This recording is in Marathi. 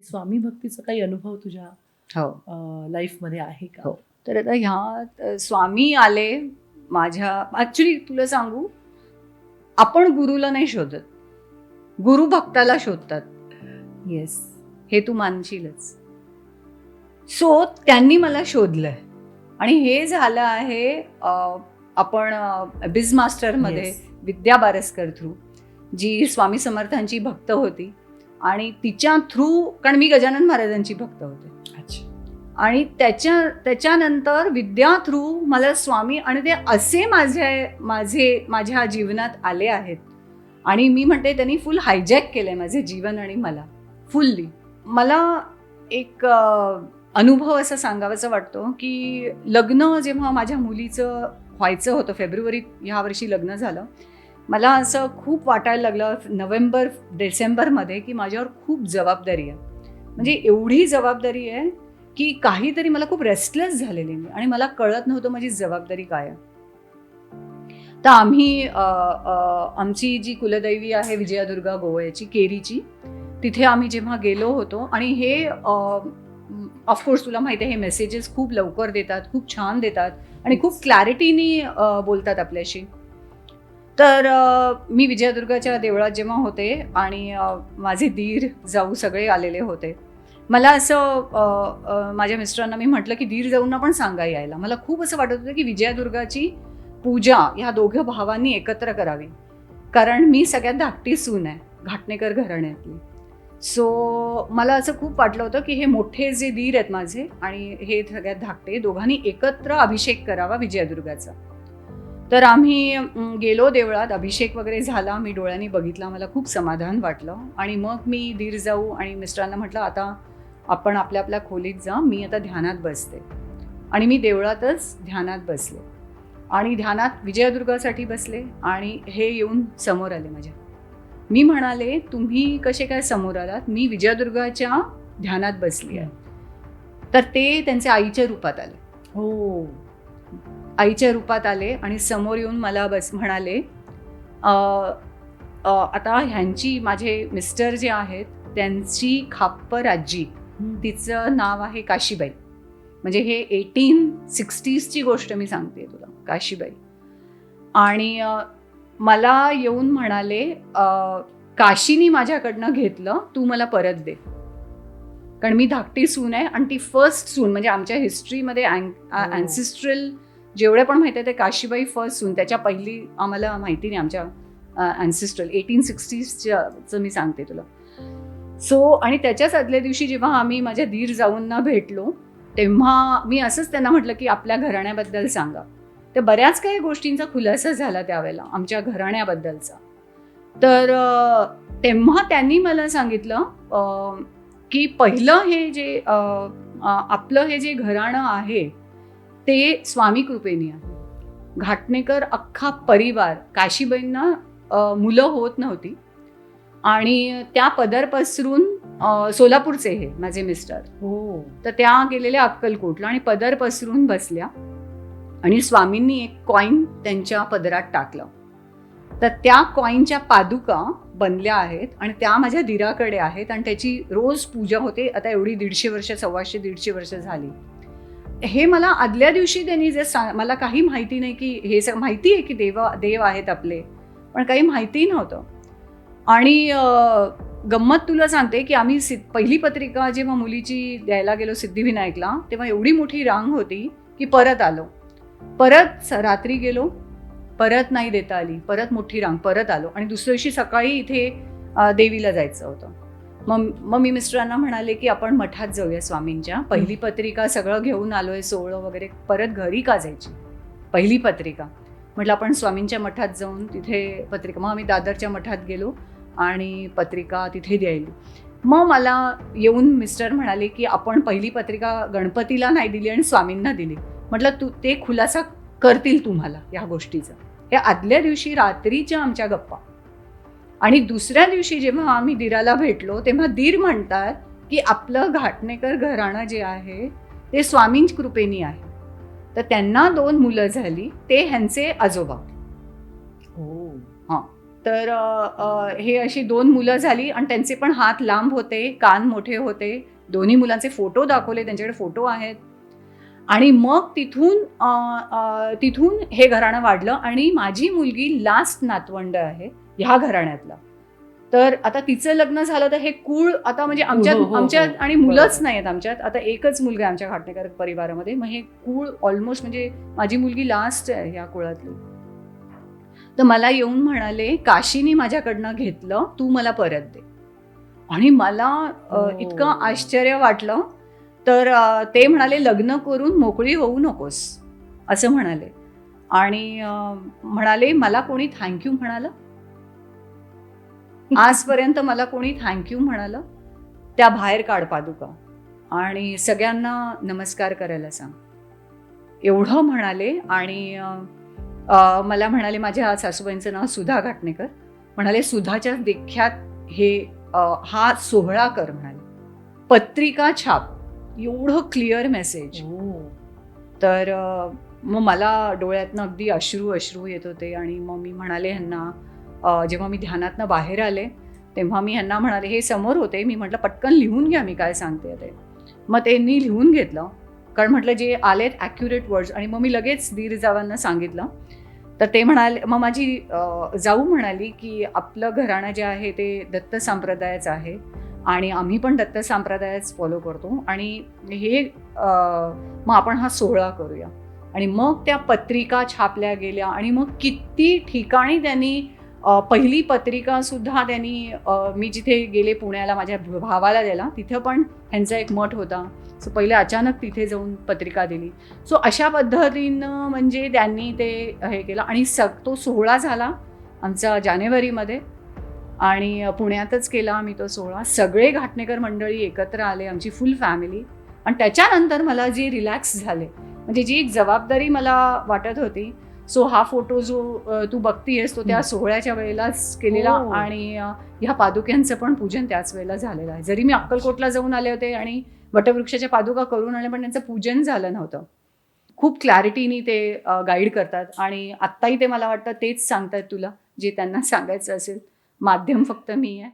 स्वामी भक्तीचा काही अनुभव तुझ्या हो लाईफमध्ये आहे का? हो. तर आता ह्या स्वामी आले माझ्या. ॲक्च्युली तुला सांगू, आपण गुरुला नाही शोधत, गुरु भक्ताला शोधतात. येस. हे तू मानशीलच. सो त्यांनी मला शोधलंय आणि हे झालं आहे आपण बिझ मास्टरमध्ये Yes. विद्या बारसकर थ्रू, जी स्वामी समर्थांची भक्त होती आणि तिच्या थ्रू, कारण मी गजानन महाराजांची भक्त होते, अच्छा. आणि त्याच्यानंतर विद्या थ्रू मला स्वामी, आणि ते असे माझ्या जीवनात आले आहेत. आणि मी म्हणते त्यांनी फुल हायजॅक केलंय माझे जीवन आणि मला फुल्ली. मला एक अनुभव असा सांगावाचा वाटतो की लग्न जेव्हा माझ्या मुलीचं व्हायचं होतं, फेब्रुवारीत ह्या वर्षी लग्न झालं, मला असं खूप वाटायला लागलं नोव्हेंबर डिसेंबरमध्ये की माझ्यावर खूप जबाबदारी आहे. म्हणजे एवढी जबाबदारी आहे की काहीतरी मला खूप रेस्टलेस झालेली मी, आणि मला कळत नव्हतं माझी जबाबदारी काय आहे. तर आम्ही आमची जी कुलदैवी आहे विजयादुर्गा गोव्याची, केरीची, तिथे आम्ही जेव्हा गेलो होतो, आणि हे ऑफकोर्स तुला माहिती आहे, हे मेसेजेस खूप लवकर देतात, खूप छान देतात आणि खूप क्लॅरिटीनी बोलतात आपल्याशी. तर मी विजयादुर्गाच्या देवळात जेव्हा होते आणि माझे दीर जाऊ सगळे आलेले होते, मला असं माझ्या मिस्टरांना मी म्हटलं की दीर जाऊंना पण सांगा यायला. मला खूप असं वाटत होतं की विजयादुर्गाची पूजा ह्या दोघं भावांनी एकत्र करावी, कारण मी सगळ्यात धाकटी सून आहे घाटणेकर घराण्यातली. सो मला असं खूप वाटलं होतं की हे मोठे जे दीर आहेत माझे आणि हे सगळ्यात धाकटे, दोघांनी एकत्र अभिषेक करावा विजयादुर्गाचा. तर आम्ही गेलो देवळात, अभिषेक वगैरे झाला, मी डोळ्यांनी बघितला, मला खूप समाधान वाटलं. आणि मग मी दीर जाऊ आणि मिस्टरांना म्हटलं आता आपण आपल्या आपल्या खोलीत जा, मी आता ध्यानात बसते. आणि मी देवळातच ध्यानात बसले आणि ध्यानात विजयादुर्गासाठी बसले, आणि हे येऊन समोर आले माझ्या. मी म्हणाले तुम्ही कसे काय समोर आलात? मी विजयादुर्गाच्या ध्यानात बसली आहे. तर ते त्यांच्या आईच्या रूपात आले. हो. आईच्या रूपात आले आणि समोर येऊन मला म्हणाले आता ह्यांची, माझे मिस्टर जे आहेत त्यांची खाप्पर आजी, तिचं नाव आहे काशीबाई. म्हणजे हे 1860ची गोष्ट मी सांगते तुला, काशीबाई. आणि मला येऊन म्हणाले काशीनी माझ्याकडनं घेतलं, तू मला परत दे. कारण मी धाकटी सून आहे आणि ती फर्स्ट सून, म्हणजे आमच्या हिस्ट्रीमध्ये ॲन्सिस्ट्रल जेवढे पण माहिती आहे ते काशीबाई फर्स्ट सून. त्याच्या पहिली आम्हाला माहिती नाही आमच्या ॲन्सिस्ट्रल 1860चं मी सांगते तुला. सो आणि त्याच्याच आदल्या दिवशी जेव्हा आम्ही माझ्या दीर जाऊंना भेटलो, तेव्हा मी असंच त्यांना म्हटलं की आपल्या घराण्याबद्दल सांगा. तर बऱ्याच काही गोष्टींचा खुलासा झाला त्यावेळेला आमच्या घराण्याबद्दलचा. तर तेव्हा त्यांनी मला सांगितलं की पहिलं हे जे आपलं हे जे घराणं आहे ते स्वामी कृपेने आहे. घाटणेकर अख्खा परिवार, काशीबाईंना मुलं होत नव्हती आणि त्या पदर पसरून, सोलापूरचे हे माझे मिस्टर, हो. तर त्या गेलेल्या अक्कलकोटला आणि पदर पसरून बसल्या, आणि स्वामींनी एक कॉईन त्यांच्या पदरात टाकलं. तर त्या कॉईनच्या पादुका बनल्या आहेत आणि त्या माझ्या दिराकडे आहेत आणि त्याची रोज पूजा होते. आता एवढी 150 वर्ष, 125-150 वर्ष झाली. हे मला आदल्या दिवशी त्यांनी जे मला काही माहिती नाही की हे सगळं माहिती आहे की देव आहेत आपले, पण काही माहिती नव्हतं. आणि गंमत तुला सांगते की आम्ही पहिली पत्रिका जेव्हा मुलीची द्यायला गेलो सिद्धिविनायकला, तेव्हा एवढी मोठी रांग होती की परत आलो, परत रात्री गेलो, परत नाही देता आली, परत मोठी रांग, परत आलो, आणि दुसऱ्या दिवशी सकाळी इथे देवीला जायचं होतं. मग मी मिस्टरांना म्हणाले की आपण मठात जाऊया स्वामींच्या, पहिली पत्रिका सगळं घेऊन आलोय, सोहळं वगैरे, परत घरी का जायची, पहिली पत्रिका. म्हटलं आपण स्वामींच्या मठात जाऊन तिथे पत्रिका. मग आम्ही दादरच्या मठात गेलो आणि पत्रिका तिथे द्यायली. मग मला येऊन मिस्टर म्हणाले की आपण पहिली पत्रिका गणपतीला नाही दिली आणि स्वामींना दिली. म्हटलं तू ते खुलासा करतील तुम्हाला या गोष्टीचा. हे आदल्या दिवशी रात्रीच्या आमच्या गप्पा. आणि दुसऱ्या दिवशी जेव्हा आम्ही दीराला भेटलो तेव्हा दीर म्हणतात की आपलं घाटणेकर घराणं जे आहे ते स्वामींच्या कृपेनी आहे. तर त्यांना 2 मुलं झाली, ते ह्यांचे आजोबा. हो. हां. तर हे अशी 2 मुलं झाली आणि त्यांचे पण हात लांब होते, कान मोठे होते. दोन्ही मुलांचे फोटो दाखवले, त्यांच्याकडे फोटो आहेत. आणि मग तिथून हे घराणं वाढलं आणि माझी मुलगी लास्ट नातवंड आहे ह्या घराण्यातला. तर आता तिचं लग्न झालं तर हे कुळ आता म्हणजे आमच्यात आणि मुलंच नाहीत आमच्यात. आता एकच मुलगा आहे आमच्या घाटणेकर परिवारामध्ये. मग हे कुळ ऑलमोस्ट म्हणजे माझी मुलगी लास्ट आहे ह्या कुळातली. तर मला येऊन म्हणाले, काशीने माझ्याकडनं घेतलं, तू मला परत दे. आणि मला इतकं आश्चर्य वाटलं. तर ते म्हणाले, लग्न करून मोकळी होऊ नकोस असं म्हणाले. आणि म्हणाले, मला कोणी थँक्यू म्हणालं? आजपर्यंत मला कोणी थँक्यू म्हणालं? त्या बाहेर काढ पादुका आणि सगळ्यांना नमस्कार करायला सांग, एवढं म्हणाले. आणि मला म्हणाले, माझ्या सासूबाईंचं नाव सुधा घाटणेकर, म्हणाले सुधाच्या देख्यात हा सोहळा कर म्हणाले, पत्रिका छाप, एवढं क्लिअर मेसेज. तर मग मला डोळ्यातनं अगदी अश्रू येत होते. आणि मग मी म्हणाले ह्यांना, जेव्हा मी ध्यानातनं बाहेर आले तेव्हा मी ह्यांना म्हणाले, हे समोर होते, मी म्हटलं पटकन लिहून घ्या मी काय सांगते ते. मग त्यांनी लिहून घेतलं, कारण म्हटलं जे आलेत ॲक्युरेट वर्ड्स. आणि मग मी लगेच दीर जावांना सांगितलं. तर ते म्हणाले, मग माझी जाऊ म्हणाली की आपलं घराणं जे आहे ते दत्त संप्रदायाचं आहे आणि आम्ही पण दत्त संप्रदायच फॉलो करतो आणि हे मग आपण हा सोहळा करूया. आणि मग त्या पत्रिका छापल्या गेल्या आणि मग किती ठिकाणी त्यांनी पहिली पत्रिका सुद्धा त्यांनी, मी जिथे गेले पुण्याला माझ्या भावाला द्यायला, तिथं पण ह्यांचा एक मठ होता. सो पहिले अचानक तिथे जाऊन पत्रिका दिली. सो अशा पद्धतीनं म्हणजे त्यांनी ते हे केलं. आणि तो सोहळा झाला आमचा जानेवारीमध्ये आणि पुण्यातच केला आम्ही तो सोहळा. सगळे घाटणेकर मंडळी एकत्र आले, आमची फुल फॅमिली. आणि त्याच्यानंतर मला जे रिलॅक्स झाले, म्हणजे जी एक जबाबदारी मला वाटत होती. सो हा फोटो जो तू बघतीयस तो त्या सोहळ्याच्या वेळेलाच केलेला. आणि ह्या पादुक्यांचं पण पूजन त्याच वेळेला झालेलं आहे. जरी मी अक्कलकोटला जाऊन आले होते आणि वटवृक्षाच्या पादुका करून आले, पण त्यांचं पूजन झालं नव्हतं. खूप क्लॅरिटीनी ते गाईड करतात आणि आत्ताही ते मला वाटतं तेच सांगतात तुला जे त्यांना सांगायचं असेल. माध्यम फक्त मी आहे.